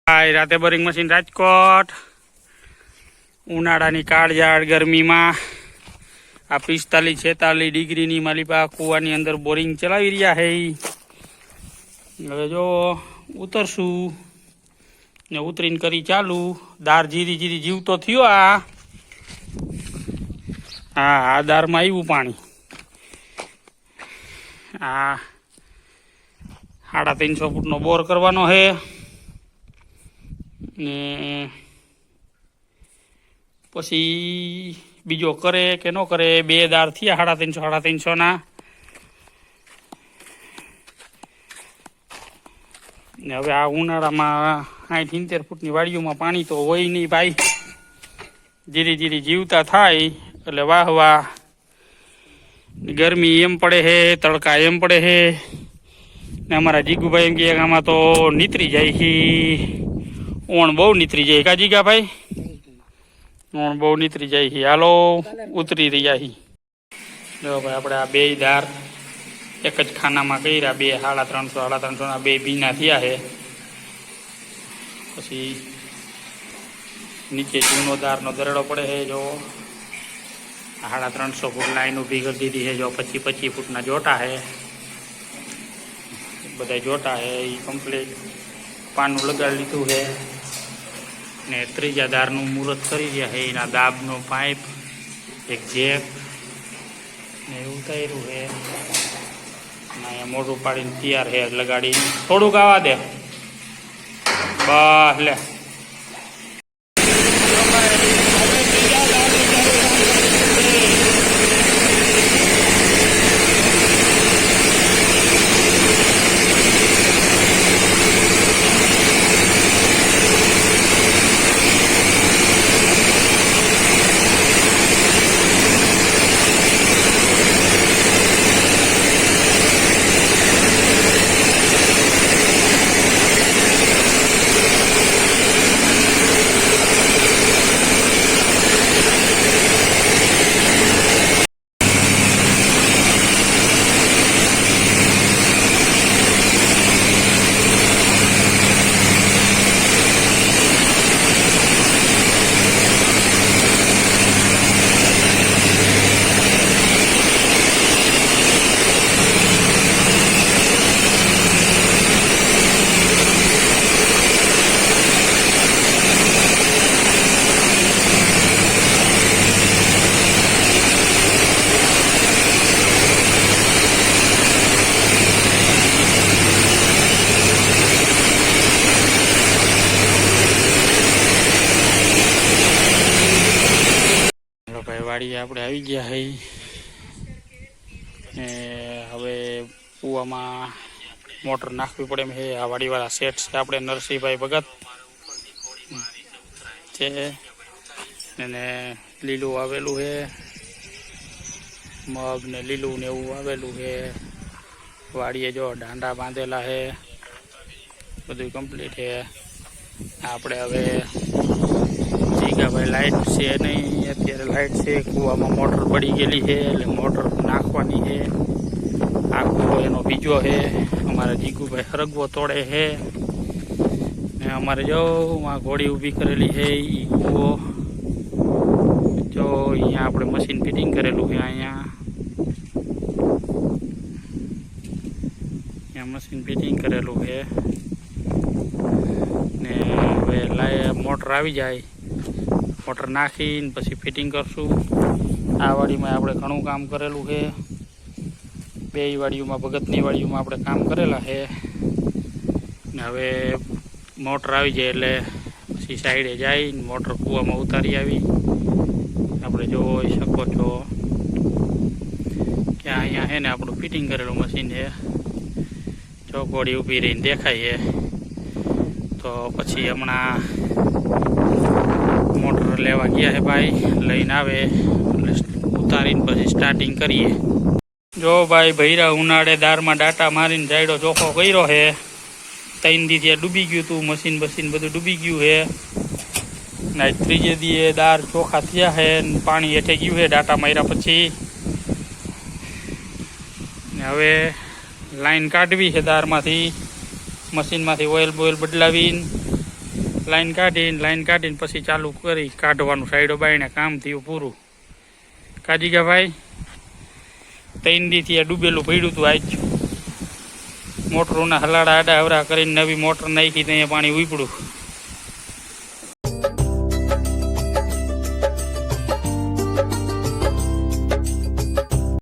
राते boring machine Rajkot उनाळानी काळजाळ गरमीमां आ 45-46 डिग्रीनी मालिपा कुवानी अंदर boring चलावी रह्या है। हवे जो उतरशू ने उतरीने करी चालू दार जीरी जीरी जीवतो थयो। आ दार में आव्युं पाणी। आ 350 फूटनो बोर करवानो है ने पछी बीजो करे के न करे। 2 दार थया 350 ना ने हवे आ उनाळामां 60-70 फूटनी वाड़ीओमां पाणी तो होय नहीं भाई। जीरी जीरी जीवता थाय एटले वाह वाह। गर्मी एम पड़े है तड़का एम पड़े है ने अमारा जीगू भाई एम के आमां तो नीतरी जाय छे। ओण बहु नीतरी जाय का जीगा भाई? ओण बहु नीतरी जाय छे। हालो उतरी रह्या छे। जो भाई आपणे आ 2 दार एक ज खानामां कर्या। 2 350 ना 2 भीना थया है। पछी नीचे जूनो दारनो दरड़ो पड़े है। जो 350 फूट लाइन उभी कर दीधी है। जो 25-25 फूटना जोटा है बधा जोटा है ये कम्प्लीट पानु लगाड़ी लीधुं है ने त्रीजा दारनु मुहूर्त करी रह्या है। एना दाबनो पाइप एक जेक ने उतार्युं है। अहींया मोढुं पाडीने तैयार है लगाड़ी। थोड़ुंक आवा दे बस ले। वाड़ी आपणे आवी गया है। हवे कुआमां मोटर नाखवी पड़े एम है। आ वाड़ीवाळा सेठ छे आपणे नरसिंहभाई भगत छे ने लीलू आवेलू है। मग ने लीलू ने एवुं आवेलू है। वाड़ीए जो डांडा बांधेला है बधुं कम्प्लीट है। आपणे हवे जीगा भाई लाइट से नहीं अत्यारे लाइट से कुआमां मोटर पड़ी गेली है એટલે मोटर नाखवानी है। आ कूવો एनो बीजो है। अमारा जीगू भाई हरगवो तोड़े है ने अमारे जो वहाँ घोड़ी ऊभी करेली है ई कूवो जो अहींया आपणे मशीन फिटिंग करेलू है। अहींया मशीन फिटिंग करेलू है ने हवे लाए मोटर आवी जाए मोटर नाखीने पछी फिटिंग करशुं। आ वाड़ी में आपणे घणुं काम करेलू है। 2 वाड़ीओमां भगतनी वाड़ीओमां आपणे काम करेला है ने हवे मोटर आवी जाए एटले पछी साइडे जाई मोटर कूवामां उतारी आवी। आपणे जोई शको छो के अहींया है ने आपणुं फिटिंग करेलू मशीन है। जो घोड़ी ऊभी रहीने देखाय है तो पछी हमणां मोटर लेवा गया है भाई। लईने आवे उतारीने पछी स्टार्टिंग करिए। जो भाई भैरा उनाळे दार में डाटा मारीने जायडो चोखो कर्यो है। 3 दी डूबी गयुं तू मशीन बशीन बधुं डूबी गयुं है ने 3जे दीए दार चोखा थया है। पाणी हेठे गयुं है डाटा मार्या पछी। हवे लाइन काढवी है दार मांथी मशीन मांथी ऑइल बोइल बदलावीने લાઈન કાઢીને પછી ચાલુ કરી કાઢવાનું સાઈડો બાઈને કામ થયું પૂરું. કાજી ગયા ભાઈ 3 દીથી આ ડૂબેલું પડ્યું હતું. આજ મોટરોના હલાડા આડા અવરા કરીને નવી મોટર નાખી ત્યાં પાણી ઉપડ્યું.